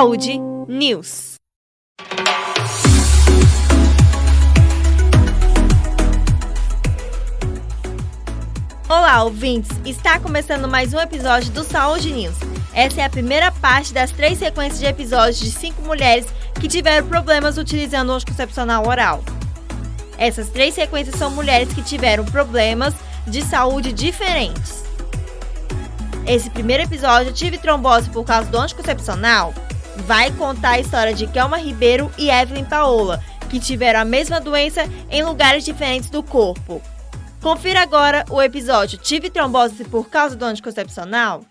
Saúde News. Olá, ouvintes! Está começando mais um episódio do Saúde News. Essa é a primeira parte das 3 sequências de episódios de 5 mulheres que tiveram problemas utilizando o anticoncepcional oral. Essas 3 sequências são mulheres que tiveram problemas de saúde diferentes. Esse primeiro episódio, Tive Trombose por causa do anticoncepcional, vai contar a história de Kelma Ribeiro e Evelyn Paola, que tiveram a mesma doença em lugares diferentes do corpo. Confira agora o episódio Tive Trombose por causa do anticoncepcional.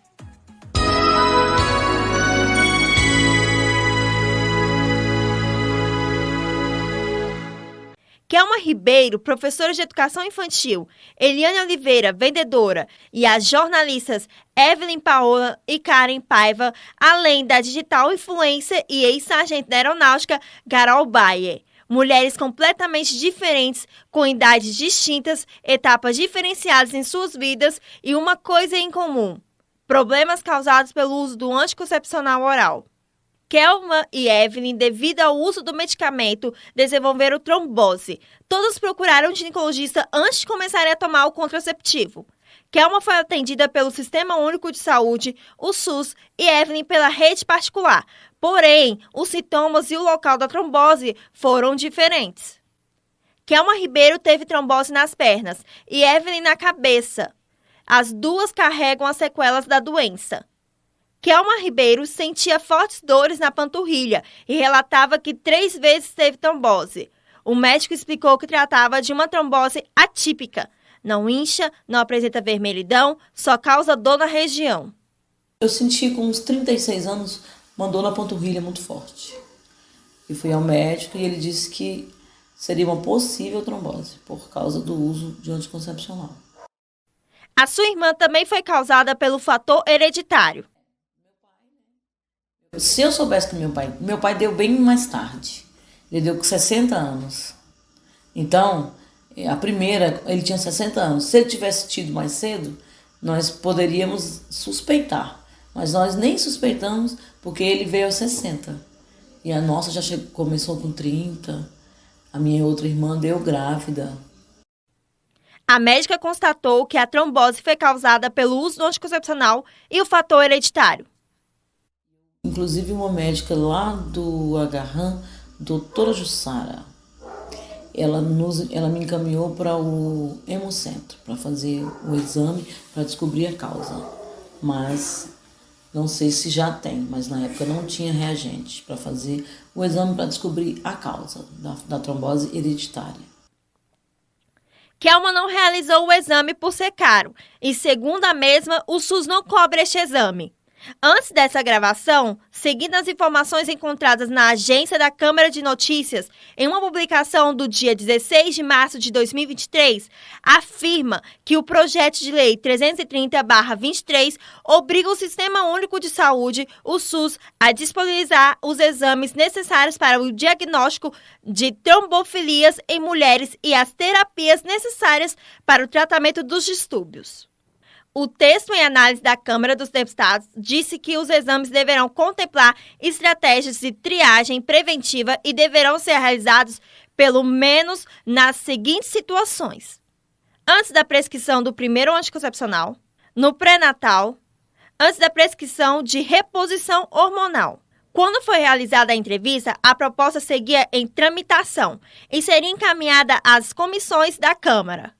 Kelma Ribeiro, professora de educação infantil, Eliane Oliveira, vendedora, e as jornalistas Evelyn Paola e Karen Paiva, além da digital influencer e ex-sargento da aeronáutica Carol Bayer. Mulheres completamente diferentes, com idades distintas, etapas diferenciadas em suas vidas e uma coisa em comum: problemas causados pelo uso do anticoncepcional oral. Kelma e Evelyn, devido ao uso do medicamento, desenvolveram trombose. Todas procuraram um ginecologista antes de começarem a tomar o contraceptivo. Kelma foi atendida pelo Sistema Único de Saúde, o SUS, e Evelyn pela rede particular. Porém, os sintomas e o local da trombose foram diferentes. Kelma Ribeiro teve trombose nas pernas e Evelyn na cabeça. As duas carregam as sequelas da doença. Kelma Ribeiro sentia fortes dores na panturrilha e relatava que 3 vezes teve trombose. O médico explicou que tratava de uma trombose atípica. Não incha, não apresenta vermelhidão, só causa dor na região. Eu senti com uns 36 anos uma dor na panturrilha muito forte. E fui ao médico e ele disse que seria uma possível trombose por causa do uso de anticoncepcional. A sua irmã também foi causada pelo fator hereditário. Se eu soubesse que meu pai deu bem mais tarde. Ele deu com 60 anos. Então, a primeira, ele tinha 60 anos. Se ele tivesse tido mais cedo, nós poderíamos suspeitar. Mas nós nem suspeitamos porque ele veio aos 60. E a nossa já começou com 30. A minha outra irmã deu grávida. A médica constatou que a trombose foi causada pelo uso do anticoncepcional e o fator hereditário. Inclusive uma médica lá do Agarram, doutora Jussara, ela me encaminhou para o Hemocentro para fazer o exame para descobrir a causa. Mas não sei se já tem, mas na época não tinha reagente para fazer o exame para descobrir a causa da trombose hereditária. Kelma não realizou o exame por ser caro e, segundo a mesma, o SUS não cobre este exame. Antes dessa gravação, seguindo as informações encontradas na agência da Câmara de Notícias, em uma publicação do dia 16 de março de 2023, afirma que o projeto de lei 330/23 obriga o Sistema Único de Saúde, o SUS, a disponibilizar os exames necessários para o diagnóstico de trombofilias em mulheres e as terapias necessárias para o tratamento dos distúrbios. O texto em análise da Câmara dos Deputados disse que os exames deverão contemplar estratégias de triagem preventiva e deverão ser realizados pelo menos nas seguintes situações: antes da prescrição do primeiro anticoncepcional, no pré-natal, antes da prescrição de reposição hormonal. Quando foi realizada a entrevista, a proposta seguia em tramitação e seria encaminhada às comissões da Câmara.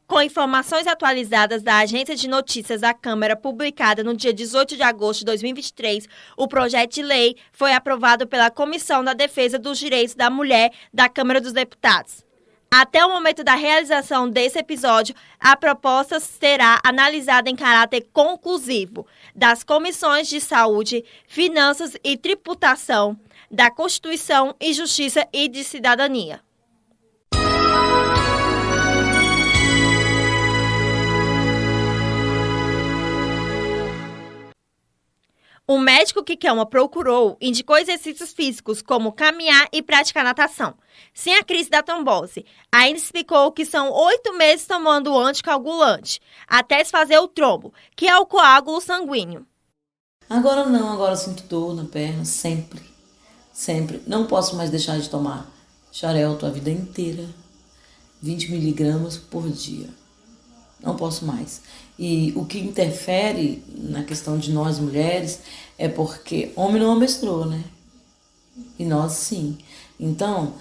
Com informações atualizadas da Agência de Notícias da Câmara, publicada no dia 18 de agosto de 2023, o projeto de lei foi aprovado pela Comissão da Defesa dos Direitos da Mulher da Câmara dos Deputados. Até o momento da realização desse episódio, a proposta será analisada em caráter conclusivo das Comissões de Saúde, Finanças e Tributação, da Constituição e Justiça e de Cidadania. O médico que Kelma procurou indicou exercícios físicos como caminhar e praticar natação, sem a crise da trombose. Ainda explicou que são 8 meses tomando anticoagulante, até se fazer o trombo, que é o coágulo sanguíneo. Agora não, agora eu sinto dor na perna, sempre, sempre. Não posso mais deixar de tomar Xarelto a vida inteira, 20 miligramas por dia. Não posso mais. E o que interfere na questão de nós mulheres é porque homem não menstrua, né? E nós sim. Então,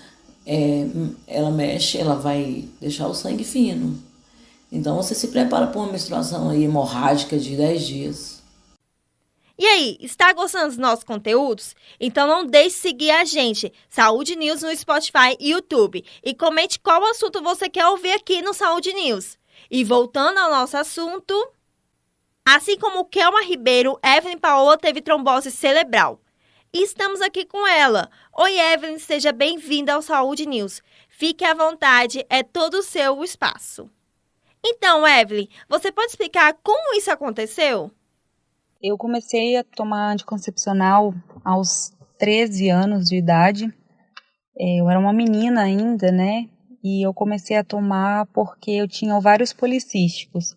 ela mexe, ela vai deixar o sangue fino. Então você se prepara para uma menstruação aí hemorrágica de 10 dias. E aí, está gostando dos nossos conteúdos? Então não deixe de seguir a gente, Saúde News no Spotify e YouTube. E comente qual assunto você quer ouvir aqui no Saúde News. E voltando ao nosso assunto, assim como Kelma Ribeiro, Evelyn Paola teve trombose cerebral. E estamos aqui com ela. Oi, Evelyn, seja bem-vinda ao Saúde News. Fique à vontade, é todo o seu espaço. Então, Evelyn, você pode explicar como isso aconteceu? Eu comecei a tomar anticoncepcional aos 13 anos de idade. Eu era uma menina ainda, né? E eu comecei a tomar porque eu tinha ovários policísticos.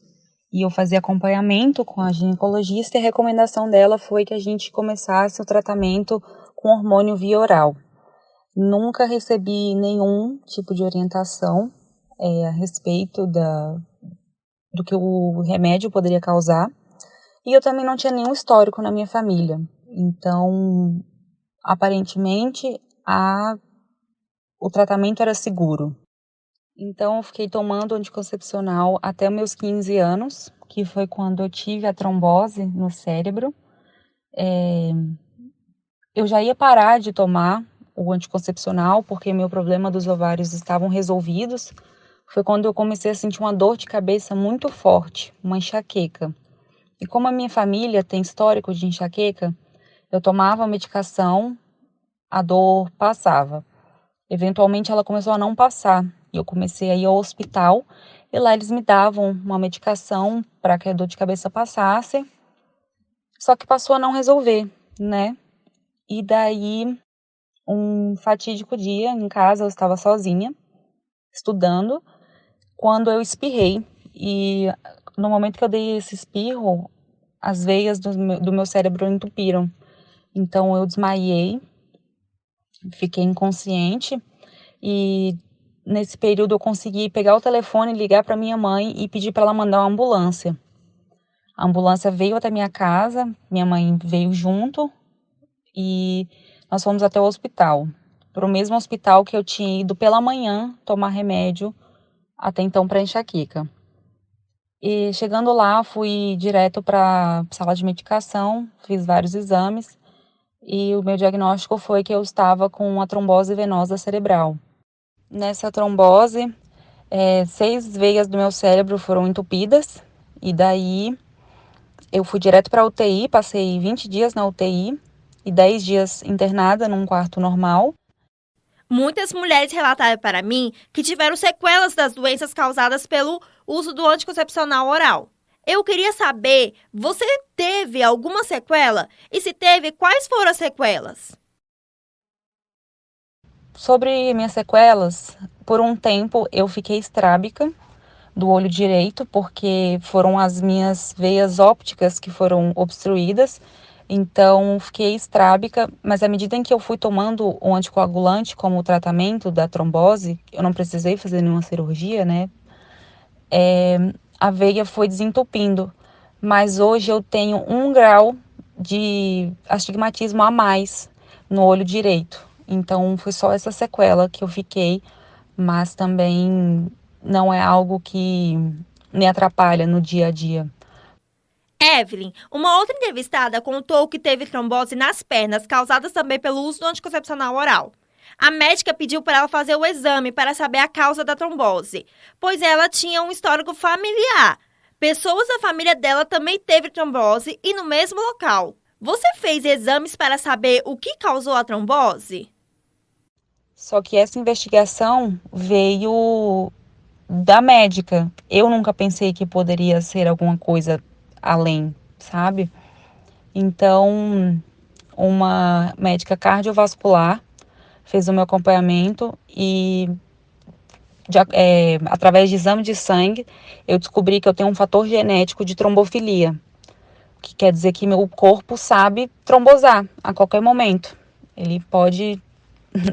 E eu fazia acompanhamento com a ginecologista e a recomendação dela foi que a gente começasse o tratamento com hormônio via oral. Nunca recebi nenhum tipo de orientação a respeito do que o remédio poderia causar. E eu também não tinha nenhum histórico na minha família. Então, aparentemente, o tratamento era seguro. Então, eu fiquei tomando anticoncepcional até meus 15 anos, que foi quando eu tive a trombose no cérebro. Eu já ia parar de tomar o anticoncepcional, porque meu problema dos ovários estavam resolvidos. Foi quando eu comecei a sentir uma dor de cabeça muito forte, uma enxaqueca. E como a minha família tem histórico de enxaqueca, eu tomava a medicação, a dor passava. Eventualmente ela começou a não passar e eu comecei a ir ao hospital e lá eles me davam uma medicação para que a dor de cabeça passasse, só que passou a não resolver, né? E daí, um fatídico dia em casa, eu estava sozinha, estudando, quando eu espirrei e no momento que eu dei esse espirro, as veias do meu cérebro entupiram. Então eu desmaiei, fiquei inconsciente e nesse período eu consegui pegar o telefone, ligar para minha mãe e pedir para ela mandar uma ambulância. A ambulância veio até minha casa, minha mãe veio junto e nós fomos até o hospital. Para o mesmo hospital que eu tinha ido pela manhã tomar remédio até então para enxaqueca. E chegando lá, fui direto para a sala de medicação, fiz vários exames e o meu diagnóstico foi que eu estava com uma trombose venosa cerebral. Nessa trombose, 6 veias do meu cérebro foram entupidas e daí eu fui direto para a UTI, passei 20 dias na UTI e 10 dias internada num quarto normal. Muitas mulheres relataram para mim que tiveram sequelas das doenças causadas pelo uso do anticoncepcional oral. Eu queria saber, você teve alguma sequela? E se teve, quais foram as sequelas? Sobre minhas sequelas, por um tempo eu fiquei estrábica do olho direito, porque foram as minhas veias ópticas que foram obstruídas. Então, fiquei estrábica, mas à medida em que eu fui tomando o anticoagulante como tratamento da trombose, eu não precisei fazer nenhuma cirurgia, né? A veia foi desentupindo. Mas hoje eu tenho 1 grau de astigmatismo a mais no olho direito. Então, foi só essa sequela que eu fiquei, mas também não é algo que me atrapalha no dia a dia. Evelyn, uma outra entrevistada contou que teve trombose nas pernas, causadas também pelo uso do anticoncepcional oral. A médica pediu para ela fazer o exame para saber a causa da trombose, pois ela tinha um histórico familiar. Pessoas da família dela também teve trombose e no mesmo local. Você fez exames para saber o que causou a trombose? Só que essa investigação veio da médica. Eu nunca pensei que poderia ser alguma coisa além, sabe? Então, uma médica cardiovascular fez o meu acompanhamento e, através de exame de sangue, eu descobri que eu tenho um fator genético de trombofilia. que quer dizer que meu corpo sabe trombosar a qualquer momento. Ele pode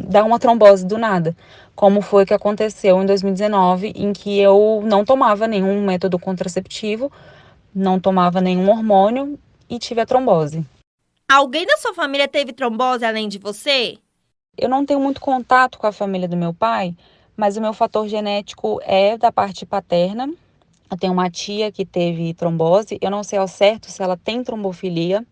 dar uma trombose do nada, como foi que aconteceu em 2019, em que eu não tomava nenhum método contraceptivo, não tomava nenhum hormônio e tive a trombose. Alguém da sua família teve trombose além de você? Eu não tenho muito contato com a família do meu pai, mas o meu fator genético é da parte paterna. Eu tenho uma tia que teve trombose, eu não sei ao certo se ela tem trombofilia.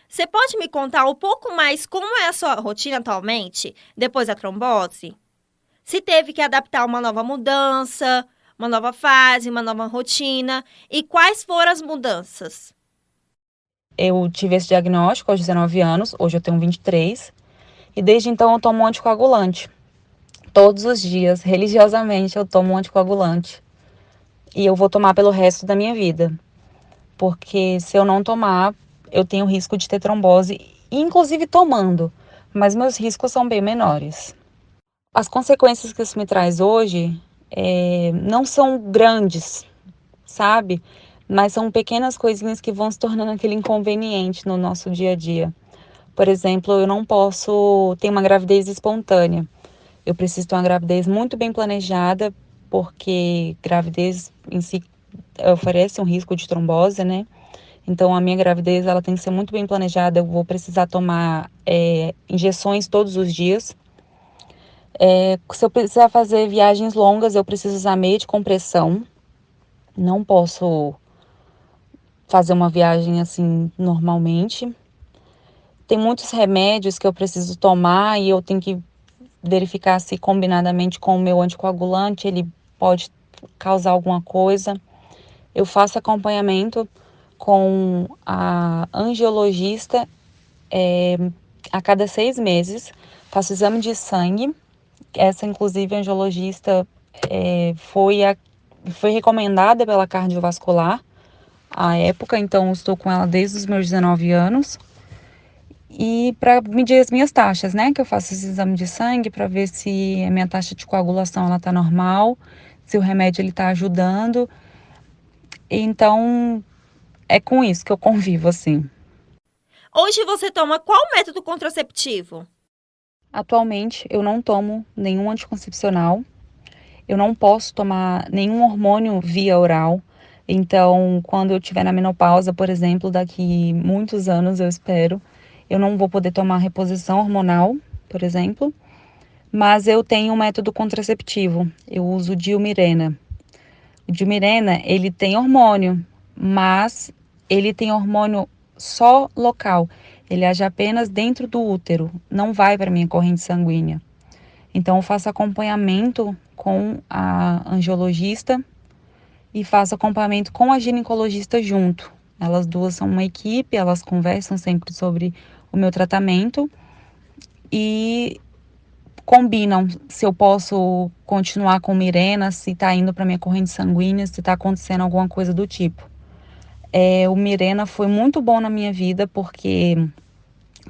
Você pode me contar um pouco mais como é a sua rotina atualmente, depois da trombose? Se teve que adaptar uma nova mudança, uma nova fase, uma nova rotina, e quais foram as mudanças? Eu tive esse diagnóstico aos 19 anos, hoje eu tenho 23, e desde então eu tomo um anticoagulante. Todos os dias, religiosamente, eu tomo um anticoagulante. E eu vou tomar pelo resto da minha vida. Porque se eu não tomar, eu tenho risco de ter trombose, inclusive tomando, mas meus riscos são bem menores. As consequências que isso me traz hoje não são grandes, sabe? Mas são pequenas coisinhas que vão se tornando aquele inconveniente no nosso dia a dia. Por exemplo, eu não posso ter uma gravidez espontânea. Eu preciso ter uma gravidez muito bem planejada, porque gravidez em si oferece um risco de trombose, né? Então, a minha gravidez ela tem que ser muito bem planejada. Eu vou precisar tomar injeções todos os dias. Se eu precisar fazer viagens longas, eu preciso usar meia de compressão. Não posso fazer uma viagem assim normalmente. Tem muitos remédios que eu preciso tomar e eu tenho que verificar se combinadamente com o meu anticoagulante ele pode causar alguma coisa. Eu faço acompanhamento com a angiologista a cada 6 meses, faço exame de sangue. Essa, inclusive, angiologista foi recomendada pela cardiovascular à época, então estou com ela desde os meus 19 anos. E para medir as minhas taxas, né? Que eu faço esse exame de sangue para ver se a minha taxa de coagulação ela tá normal, se o remédio ele tá ajudando. Então, é com isso que eu convivo, assim. Hoje você toma qual método contraceptivo? Atualmente, eu não tomo nenhum anticoncepcional. Eu não posso tomar nenhum hormônio via oral. Então, quando eu estiver na menopausa, por exemplo, daqui muitos anos, eu espero, eu não vou poder tomar reposição hormonal, por exemplo. Mas eu tenho um método contraceptivo. Eu uso o Dilmirena. O Dilmirena, ele tem hormônio, mas ele tem hormônio só local. Ele age apenas dentro do útero, não vai para minha corrente sanguínea. Então, eu faço acompanhamento com a angiologista e faço acompanhamento com a ginecologista junto. Elas duas são uma equipe, elas conversam sempre sobre o meu tratamento e combinam se eu posso continuar com Mirena, se está indo para minha corrente sanguínea, se está acontecendo alguma coisa do tipo. O Mirena foi muito bom na minha vida porque,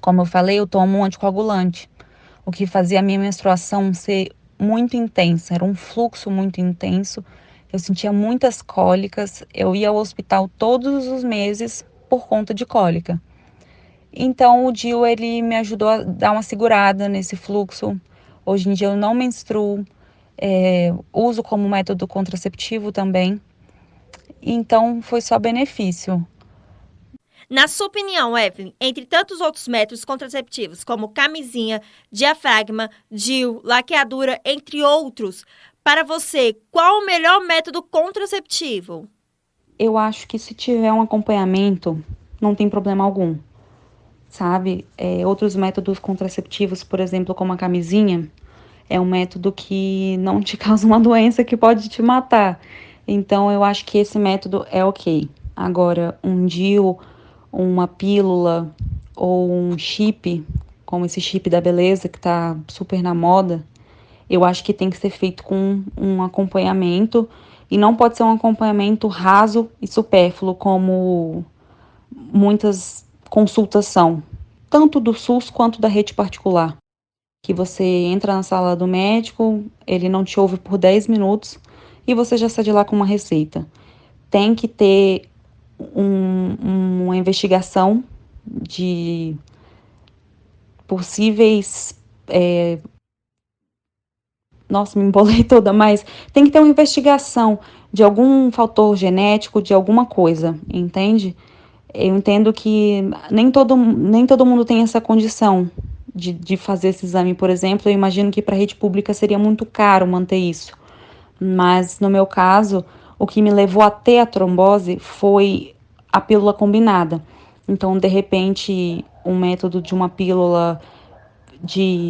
como eu falei, eu tomo um anticoagulante, o que fazia a minha menstruação ser muito intensa, era um fluxo muito intenso. Eu sentia muitas cólicas, eu ia ao hospital todos os meses por conta de cólica. Então o DIU ele me ajudou a dar uma segurada nesse fluxo. Hoje em dia eu não menstruo, uso como método contraceptivo também. Então foi só benefício. Na sua opinião, Evelyn, entre tantos outros métodos contraceptivos, como camisinha, diafragma, DIU, laqueadura, entre outros, para você, qual o melhor método contraceptivo? Eu acho que se tiver um acompanhamento, não tem problema algum, sabe? Outros métodos contraceptivos, por exemplo, como a camisinha, é um método que não te causa uma doença que pode te matar. Então, eu acho que esse método é ok. Agora, um DIU, uma pílula ou um chip, como esse chip da beleza que tá super na moda, eu acho que tem que ser feito com um acompanhamento e não pode ser um acompanhamento raso e supérfluo como muitas consultas são, tanto do SUS quanto da rede particular, que você entra na sala do médico, ele não te ouve por 10 minutos e você já sai de lá com uma receita. Tem que ter uma investigação de possíveis... Nossa, me embolei toda, mas tem que ter uma investigação de algum fator genético, de alguma coisa, entende? Eu entendo que nem todo mundo tem essa condição de fazer esse exame, por exemplo. Eu imagino que para a rede pública seria muito caro manter isso. Mas, no meu caso, o que me levou a ter a trombose foi a pílula combinada. Então, de repente, um método de uma pílula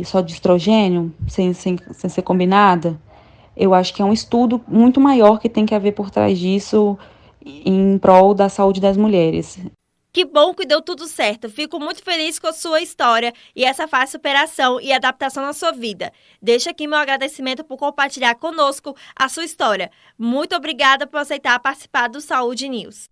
só de estrogênio, sem ser combinada, eu acho que é um estudo muito maior que tem que haver por trás disso em prol da saúde das mulheres. Que bom que deu tudo certo. Fico muito feliz com a sua história e essa fácil superação e adaptação na sua vida. Deixo aqui meu agradecimento por compartilhar conosco a sua história. Muito obrigada por aceitar participar do Saúde News.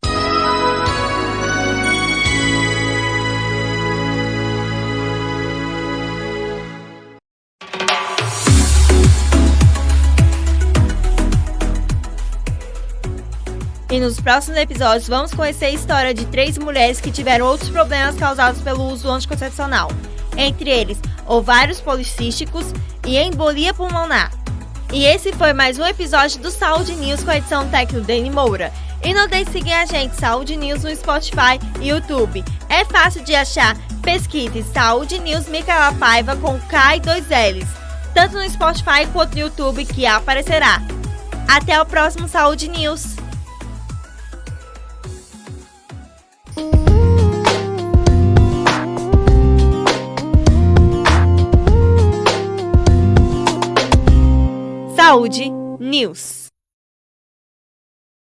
E nos próximos episódios vamos conhecer a história de 3 mulheres que tiveram outros problemas causados pelo uso anticoncepcional. Entre eles, ovários policísticos e embolia pulmonar. E esse foi mais um episódio do Saúde News com a edição técnica do Dani Moura. E não deixe de seguir a gente, Saúde News, no Spotify e YouTube. É fácil de achar, pesquise Saúde News Micaela Paiva com K e 2 L's. Tanto no Spotify quanto no YouTube que aparecerá. Até o próximo Saúde News. Saúde News.